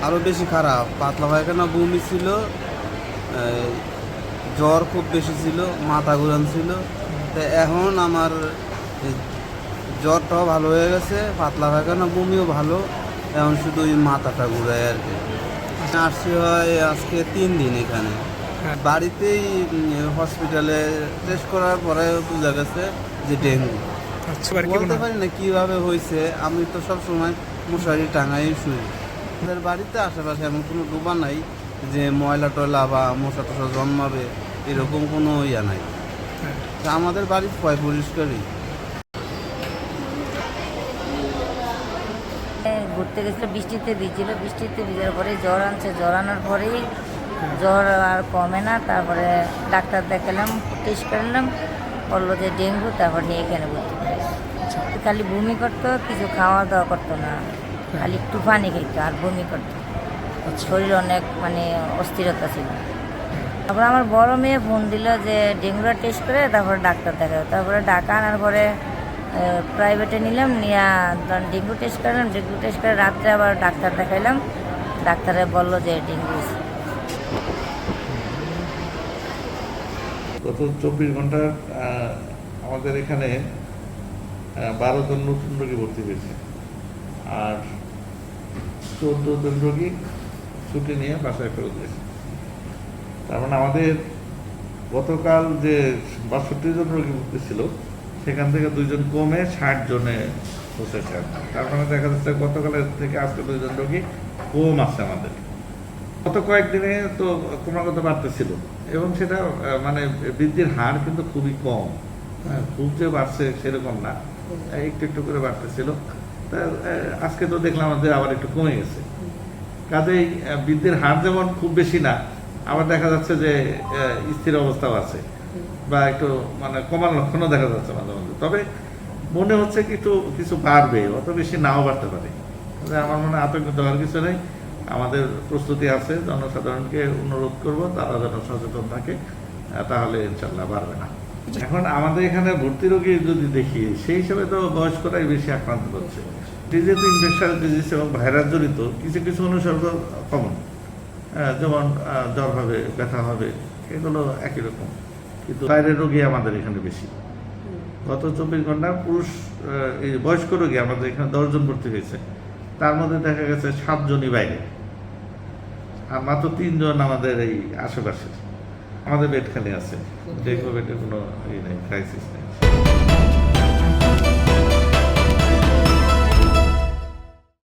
আরও বেশি খারাপ। পাতলা পায়খানা, বমি ছিল, জ্বর খুব বেশি ছিল, মাথা ঘুরান ছিল। তো এখন আমার জ্বরটাও ভালো হয়ে গেছে, পাতলা পায়খানা বমিও ভালো, এখন শুধু ওই মাথাটা ঘুরায় আর কি। আসছি হয় আজকে 3 দিন এখানে। বাড়িতেই হসপিটালে টেস্ট করার পরে বোঝা গেছে যে ডেঙ্গু। বলতে পারি না কিভাবে হয়েছে, আমি তো সবসময় মশারি টাঙাই শুই। আমাদের বাড়িতে আশেপাশে এমন কোনো ডোবা নাই যে ময়লা টয়লা বা মশা টশা জন্মাবে, এরকম কোনো ইয়া নাই। তা আমাদের বাড়ি পরিষ্কারই। ঘুরতে গেছিলো, বৃষ্টিতে ভিজার পরে জ্বর আনছে। জ্বর আনার পরেই জ্বর আর কমে না, তারপরে ডাক্তার দেখালাম, টেস্ট করলাম, বললো যে ডেঙ্গু। তারপর নিয়ে এখানে ভর্তি করেছে। খালি বমি করতো, কিছু খাওয়া দাওয়া করতো না, খালি একটু পানি খেতো আর বমি করতো। শরীর অনেক অস্থিরতা ছিল। তারপর আমার বড় মেয়ে ফোন দিল যে ডেঙ্গুটা টেস্ট করে তারপরে ডাক্তার দেখাবে। তারপরে ডাকা আনার পরে প্রাইভেটে নিলাম, নিয়ে ডেঙ্গু টেস্ট করলাম। ডেঙ্গু টেস্ট করে রাত্রে আবার ডাক্তার দেখাইলাম। ডাক্তারে বললো যে ডেঙ্গু। গত 24 ঘন্টার আমাদের এখানে 12 জন নতুন রোগী ভর্তি হয়েছে, আর 14 জন রোগী ছুটি নিয়ে বাসায় ফেরত গেছে। তার মানে আমাদের গতকাল যে 62 জন রোগী ভর্তি ছিল, সেখান থেকে 2 জন কমে 60 জনে বসেছে। তার মানে দেখা যাচ্ছে গতকালের থেকে আজকে 2 জন রোগী কম আছে আমাদের। গত কয়েকদিনে তো ক্রমাগত বাড়তেছিল, এবং সেটা বৃদ্ধির হার কিন্তু খুবই কম। খুব যে বাড়ছে সেরকম না, একটু একটু করে বাড়তেছিল। তা আজকে তো দেখলাম আমাদের আবার একটু কমে গেছে। কাজেই বৃদ্ধির হার যেমন খুব বেশি না, আবার দেখা যাচ্ছে যে স্থির অবস্থাও আছে, বা একটু কমার লক্ষণও দেখা যাচ্ছে মাঝে মাঝে। তবে মনে হচ্ছে কিছু বাড়বে, অত বেশি নাও বাড়তে পারে। আমার মনে হয় আতঙ্কিত হওয়ার কিছু নেই। আমাদের প্রস্তুতি আছে, জনসাধারণকে অনুরোধ করব তারা যেন সচেতন থাকে, তাহলে ইনশাল্লাহ বাড়বে না। এখন আমাদের এখানে ভর্তি রোগী যদি দেখি, সেই হিসাবে তো বয়স্করাই বেশি আক্রান্ত হচ্ছে। যেহেতু ইনফেকশন ডিজিজ এবং ভাইরাস জড়িত, কিছু কিছু অনুসর্গ কমন, যেমন জ্বর হবে, ব্যথা হবে, এগুলো একই রকম, কিন্তু বাইরের রোগী আমাদের এখানে বেশি। গত 24 ঘন্টা পুরুষ বয়স্ক রোগী আমাদের এখানে 10 জন ভর্তি হয়েছে, তার মধ্যে দেখা গেছে 7 জনই বাইরে, আর মাত্র 3 জন আমাদের এই আশেপাশের। আমাদের বেড খালি আছে, ডেঙ্গু বেডের কোনো ক্রাইসিস নেই।